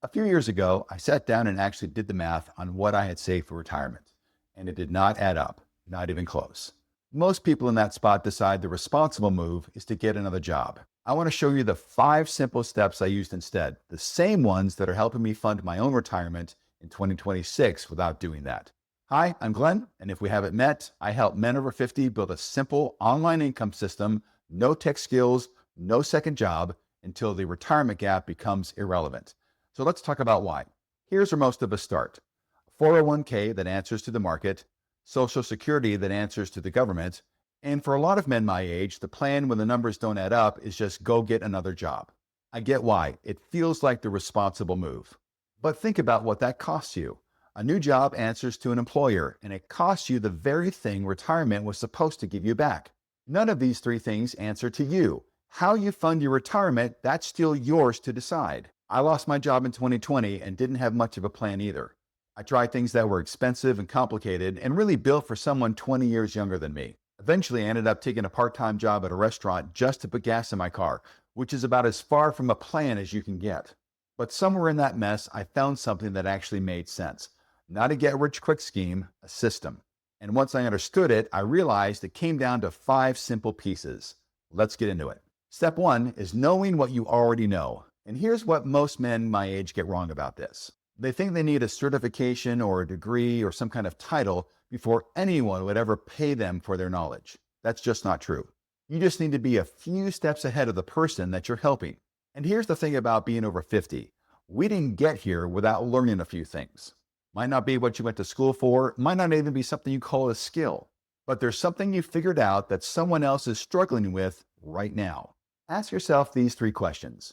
A few years ago, I sat down and actually did the math on what I had saved for retirement, and it did not add up, not even close. Most people in that spot decide the responsible move is to get another job. I want to show you the 5 simple steps I used instead, the same ones that are helping me fund my own retirement in 2026 without doing that. Hi, I'm Glenn, and if we haven't met, I help men over 50 build a simple online income system, no tech skills, no second job, until the retirement gap becomes irrelevant. So let's talk about why. Here's where most of us start. 401k that answers to the market, Social Security that answers to the government, and for a lot of men my age, the plan when the numbers don't add up is just go get another job. I get why. It feels like the responsible move. But think about what that costs you. A new job answers to an employer, and it costs you the very thing retirement was supposed to give you back. None of these 3 things answer to you. How you fund your retirement, that's still yours to decide. I lost my job in 2020 and didn't have much of a plan either. I tried things that were expensive and complicated and really built for someone 20 years younger than me. Eventually, I ended up taking a part-time job at a restaurant just to put gas in my car, which is about as far from a plan as you can get. But somewhere in that mess, I found something that actually made sense. Not a get-rich-quick scheme, a system. And once I understood it, I realized it came down to 5 simple pieces. Let's get into it. Step 1 is knowing what you already know. And here's what most men my age get wrong about this. They think they need a certification or a degree or some kind of title before anyone would ever pay them for their knowledge. That's just not true. You just need to be a few steps ahead of the person that you're helping. And here's the thing about being over 50. We didn't get here without learning a few things. Might not be what you went to school for, might not even be something you call a skill, but there's something you figured out that someone else is struggling with right now. Ask yourself these 3 questions.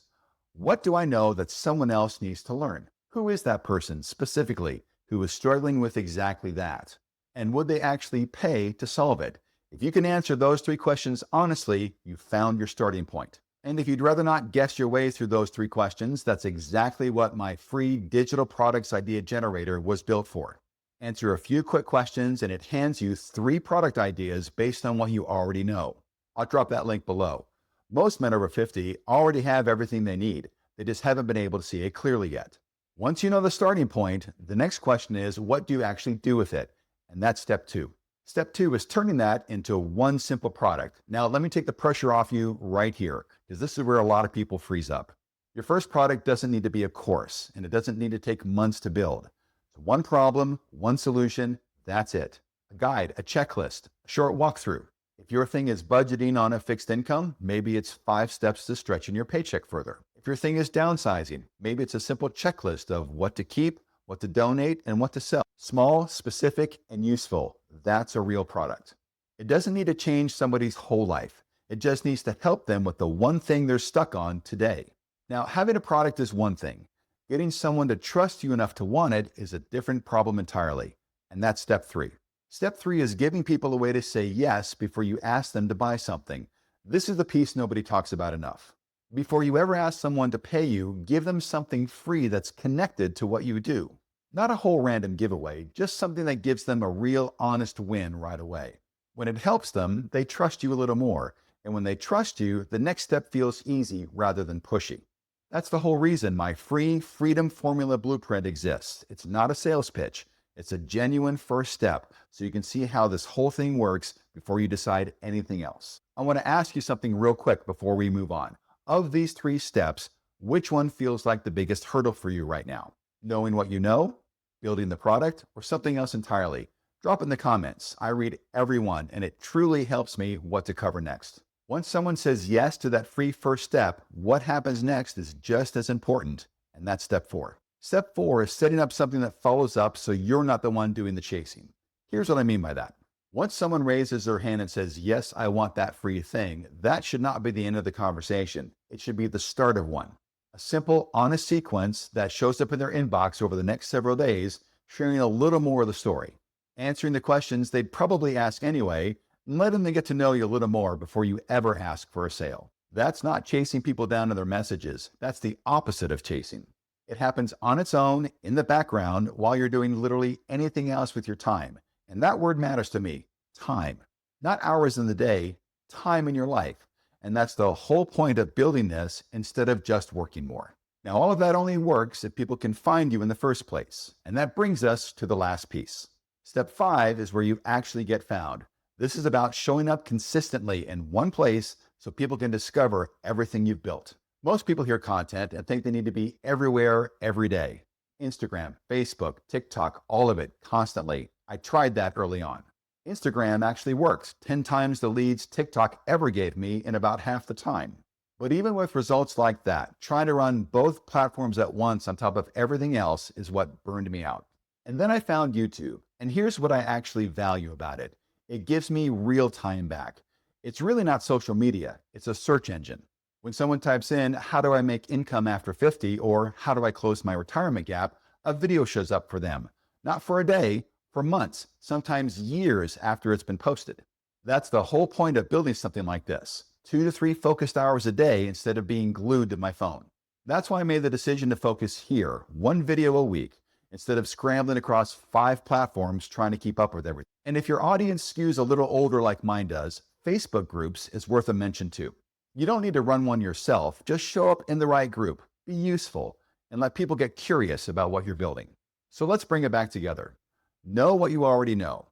What do I know that someone else needs to learn? Who is that person specifically who is struggling with exactly that? And would they actually pay to solve it? If you can answer those 3 questions honestly, you've found your starting point. And if you'd rather not guess your way through those 3 questions, that's exactly what my free digital products idea generator was built for. Answer a few quick questions and it hands you 3 product ideas based on what you already know. I'll drop that link below. Most men over 50 already have everything they need. They just haven't been able to see it clearly yet. Once you know the starting point, the next question is, what do you actually do with it? And that's step 2. Step 2 is turning that into one simple product. Now, let me take the pressure off you right here, because this is where a lot of people freeze up. Your first product doesn't need to be a course, and it doesn't need to take months to build. It's one problem, one solution, that's it. A guide, a checklist, a short walkthrough. If your thing is budgeting on a fixed income, maybe it's 5 steps to stretching your paycheck further. If your thing is downsizing, maybe it's a simple checklist of what to keep, what to donate, and what to sell. Small, specific, and useful. That's a real product. It doesn't need to change somebody's whole life. It just needs to help them with the one thing they're stuck on today. Now, having a product is one thing. Getting someone to trust you enough to want it is a different problem entirely. And that's step 3. Step 3 is giving people a way to say yes before you ask them to buy something. This is the piece nobody talks about enough. Before you ever ask someone to pay you, give them something free that's connected to what you do. Not a whole random giveaway, just something that gives them a real honest win right away. When it helps them, they trust you a little more. And when they trust you, the next step feels easy rather than pushy. That's the whole reason my free Freedom Formula Blueprint exists. It's not a sales pitch. It's a genuine first step so you can see how this whole thing works before you decide anything else. I want to ask you something real quick before we move on. Of these 3 steps, which one feels like the biggest hurdle for you right now? Knowing what you know, building the product, or something else entirely? Drop in the comments. I read every one, and it truly helps me what to cover next. Once someone says yes to that free first step, what happens next is just as important, and that's step 4. Step 4 is setting up something that follows up so you're not the one doing the chasing. Here's what I mean by that. Once someone raises their hand and says, yes, I want that free thing, that should not be the end of the conversation. It should be the start of one. A simple, honest sequence that shows up in their inbox over the next several days, sharing a little more of the story, answering the questions they'd probably ask anyway, and letting them get to know you a little more before you ever ask for a sale. That's not chasing people down to their messages. That's the opposite of chasing. It happens on its own, in the background, while you're doing literally anything else with your time. And that word matters to me, time. Not hours in the day, time in your life. And that's the whole point of building this instead of just working more. Now, all of that only works if people can find you in the first place. And that brings us to the last piece. Step 5 is where you actually get found. This is about showing up consistently in one place so people can discover everything you've built. Most people hear content and think they need to be everywhere every day. Instagram, Facebook, TikTok, all of it, constantly. I tried that early on. Instagram actually works 10 times the leads TikTok ever gave me in about half the time. But even with results like that, trying to run both platforms at once on top of everything else is what burned me out. And then I found YouTube. And here's what I actually value about it. It gives me real time back. It's really not social media, it's a search engine. When someone types in, how do I make income after 50, or how do I close my retirement gap, a video shows up for them. Not for a day, for months, sometimes years after it's been posted. That's the whole point of building something like this. 2 to 3 focused hours a day instead of being glued to my phone. That's why I made the decision to focus here, 1 video a week, instead of scrambling across 5 platforms trying to keep up with everything. And if your audience skews a little older like mine does, Facebook groups is worth a mention too. You don't need to run one yourself, just show up in the right group, be useful, and let people get curious about what you're building. So let's bring it back together. Know what you already know.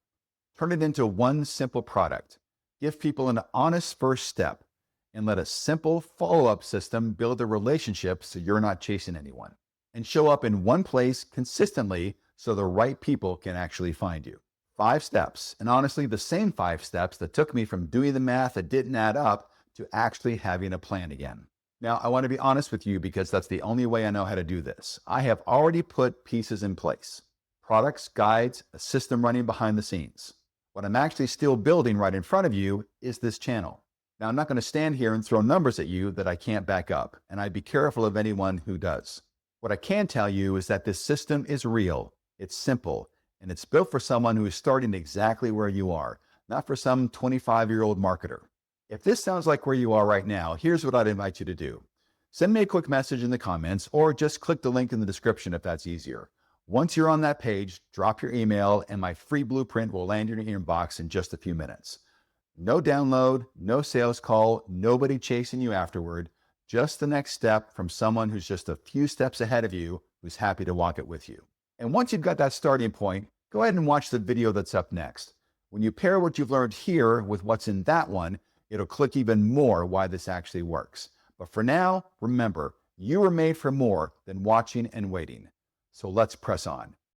Turn it into one simple product. Give people an honest first step, and let a simple follow-up system build a relationship so you're not chasing anyone. And show up in one place consistently so the right people can actually find you. 5 steps, and honestly, the same 5 steps that took me from doing the math that didn't add up to actually having a plan again. Now, I want to be honest with you because that's the only way I know how to do this. I have already put pieces in place. Products, guides, a system running behind the scenes. What I'm actually still building right in front of you is this channel. Now, I'm not going to stand here and throw numbers at you that I can't back up, and I'd be careful of anyone who does. What I can tell you is that this system is real, it's simple, and it's built for someone who is starting exactly where you are, not for some 25-year-old marketer. If this sounds like where you are right now, here's what I'd invite you to do. Send me a quick message in the comments, or just click the link in the description if that's easier. Once you're on that page, drop your email and my free blueprint will land in your inbox in just a few minutes. No download, no sales call, nobody chasing you afterward, just the next step from someone who's just a few steps ahead of you who's happy to walk it with you. And once you've got that starting point, go ahead and watch the video that's up next. When you pair what you've learned here with what's in that one, it'll click even more why this actually works. But for now, remember, you were made for more than watching and waiting. So let's press on.